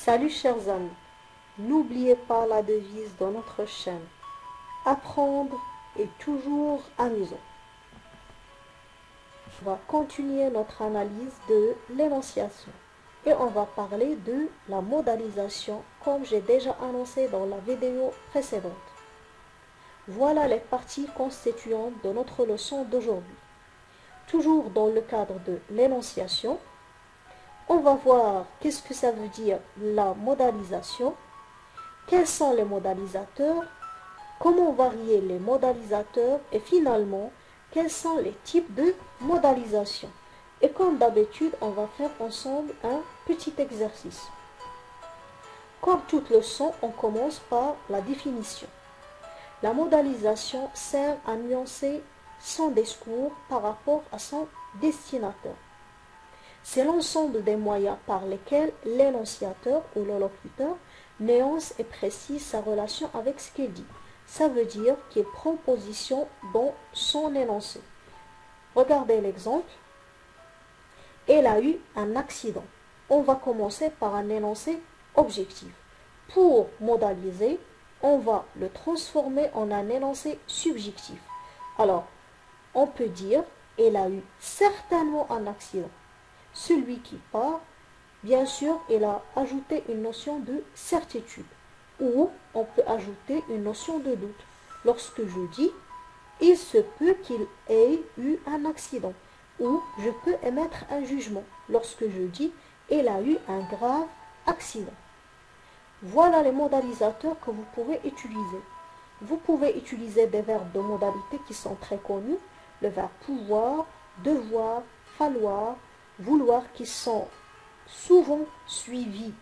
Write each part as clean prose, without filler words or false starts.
Salut chers amis, n'oubliez pas la devise de notre chaîne. Apprendre est toujours amusant. On va continuer notre analyse de l'énonciation et on va parler de la modalisation comme j'ai déjà annoncé dans la vidéo précédente. Voilà les parties constituantes de notre leçon d'aujourd'hui. Toujours dans le cadre de l'énonciation, on va voir qu'est-ce que ça veut dire la modalisation, quels sont les modalisateurs, comment varier les modalisateurs et finalement, quels sont les types de modalisation. Et comme d'habitude, on va faire ensemble un petit exercice. Comme toute leçon, on commence par la définition. La modalisation sert à nuancer son discours par rapport à son destinataire. C'est l'ensemble des moyens par lesquels l'énonciateur ou le locuteur nuance et précise sa relation avec ce qu'il dit. Ça veut dire qu'il prend position dans son énoncé. Regardez l'exemple. Elle a eu un accident. On va commencer par un énoncé objectif. Pour modaliser, on va le transformer en un énoncé subjectif. Alors, on peut dire, elle a eu certainement un accident. Celui qui part, bien sûr, il a ajouté une notion de certitude. Ou on peut ajouter une notion de doute. Lorsque je dis, il se peut qu'il ait eu un accident. Ou je peux émettre un jugement. Lorsque je dis, il a eu un grave accident. Voilà les modalisateurs que vous pouvez utiliser. Vous pouvez utiliser des verbes de modalité qui sont très connus. Le verbe pouvoir, devoir, falloir, vouloir qui sont souvent suivis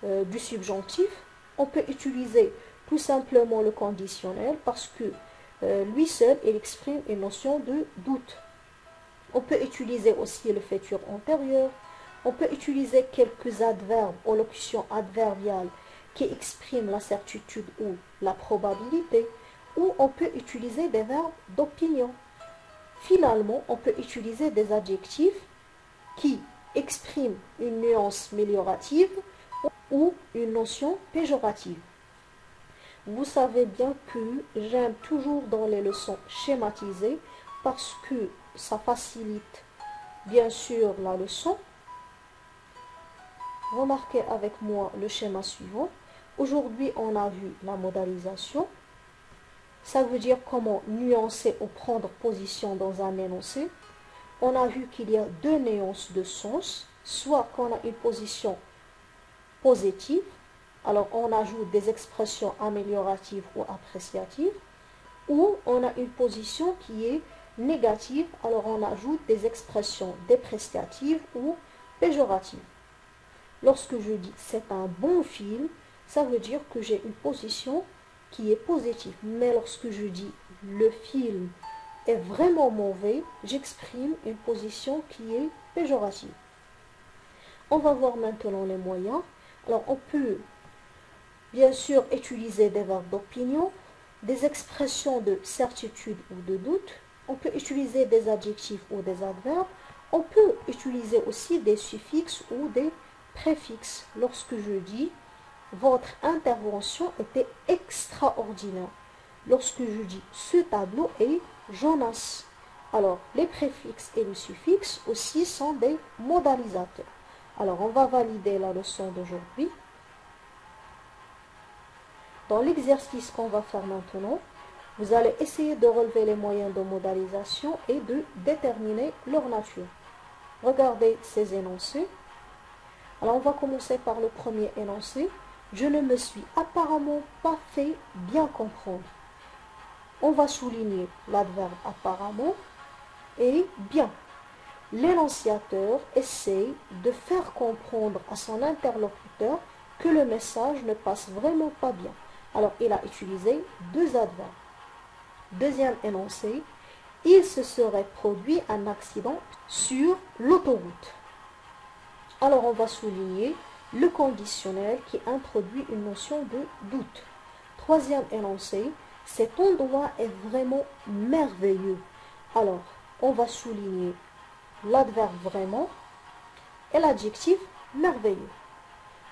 du subjonctif. On peut utiliser tout simplement le conditionnel parce que lui seul, il exprime une notion de doute. On peut utiliser aussi le futur antérieur. On peut utiliser quelques adverbes ou locutions adverbiales qui expriment la certitude ou la probabilité. Ou on peut utiliser des verbes d'opinion. Finalement, on peut utiliser des adjectifs qui expriment une nuance améliorative ou une notion péjorative. Vous savez bien que j'aime toujours dans les leçons schématisées parce que ça facilite bien sûr la leçon. Remarquez avec moi le schéma suivant. Aujourd'hui, on a vu la modalisation. Ça veut dire comment nuancer ou prendre position dans un énoncé. On a vu qu'il y a deux nuances de sens, soit qu'on a une position positive, alors on ajoute des expressions amélioratives ou appréciatives, ou on a une position qui est négative, alors on ajoute des expressions dépréciatives ou péjoratives. Lorsque je dis c'est un bon film, ça veut dire que j'ai une position qui est positive. Mais lorsque je dis le film est vraiment mauvais, j'exprime une position qui est péjorative. On va voir maintenant les moyens. Alors on peut bien sûr utiliser des verbes d'opinion, des expressions de certitude ou de doute. On peut utiliser des adjectifs ou des adverbes. On peut utiliser aussi des suffixes ou des préfixes. Lorsque je dis votre intervention était extraordinaire. Lorsque je dis ce tableau est jaunasse. Alors les préfixes et les suffixes aussi sont des modalisateurs. Alors on va valider la leçon d'aujourd'hui. Dans l'exercice qu'on va faire maintenant, vous allez essayer de relever les moyens de modalisation et de déterminer leur nature. Regardez ces énoncés. Alors on va commencer par le premier énoncé. Je ne me suis apparemment pas fait bien comprendre. On va souligner l'adverbe apparemment et bien. L'énonciateur essaye de faire comprendre à son interlocuteur que le message ne passe vraiment pas bien. Alors il a utilisé deux adverbes. Deuxième énoncé, il se serait produit un accident sur l'autoroute. Alors on va souligner le conditionnel qui introduit une notion de doute. Troisième énoncé, cet endroit est vraiment merveilleux. Alors, on va souligner l'adverbe vraiment et l'adjectif merveilleux.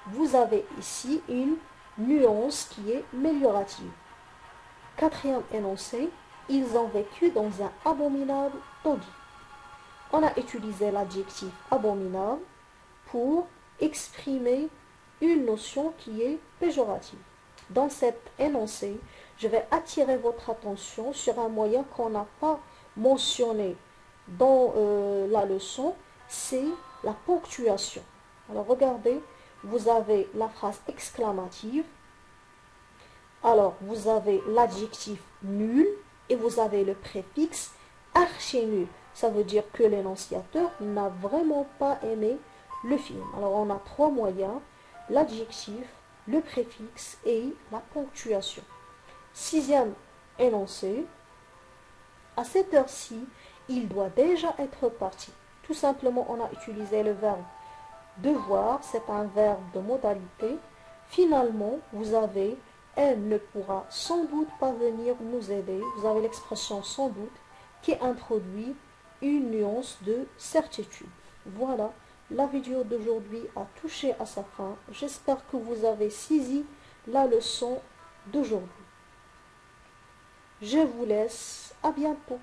vous avez ici une nuance qui est méliorative. Quatrième énoncé, ils ont vécu dans un abominable taudis. On a utilisé l'adjectif abominable pour exprimer une notion qui est péjorative. Dans cet énoncé, je vais attirer votre attention sur un moyen qu'on n'a pas mentionné dans la leçon, c'est la ponctuation. Alors regardez, vous avez la phrase exclamative, alors vous avez l'adjectif nul et vous avez le préfixe archi nul. Ça veut dire que l'énonciateur n'a vraiment pas aimé le film. Alors on a trois moyens, l'adjectif, le préfixe et la ponctuation. Sixième énoncé, à cette heure-ci, il doit déjà être parti. Tout simplement, on a utilisé le verbe devoir, c'est un verbe de modalité. Finalement, vous avez elle ne pourra sans doute pas venir nous aider. Vous avez l'expression sans doute qui introduit une nuance de certitude. Voilà, la vidéo d'aujourd'hui a touché à sa fin. J'espère que vous avez saisi la leçon d'aujourd'hui. Je vous laisse, à bientôt.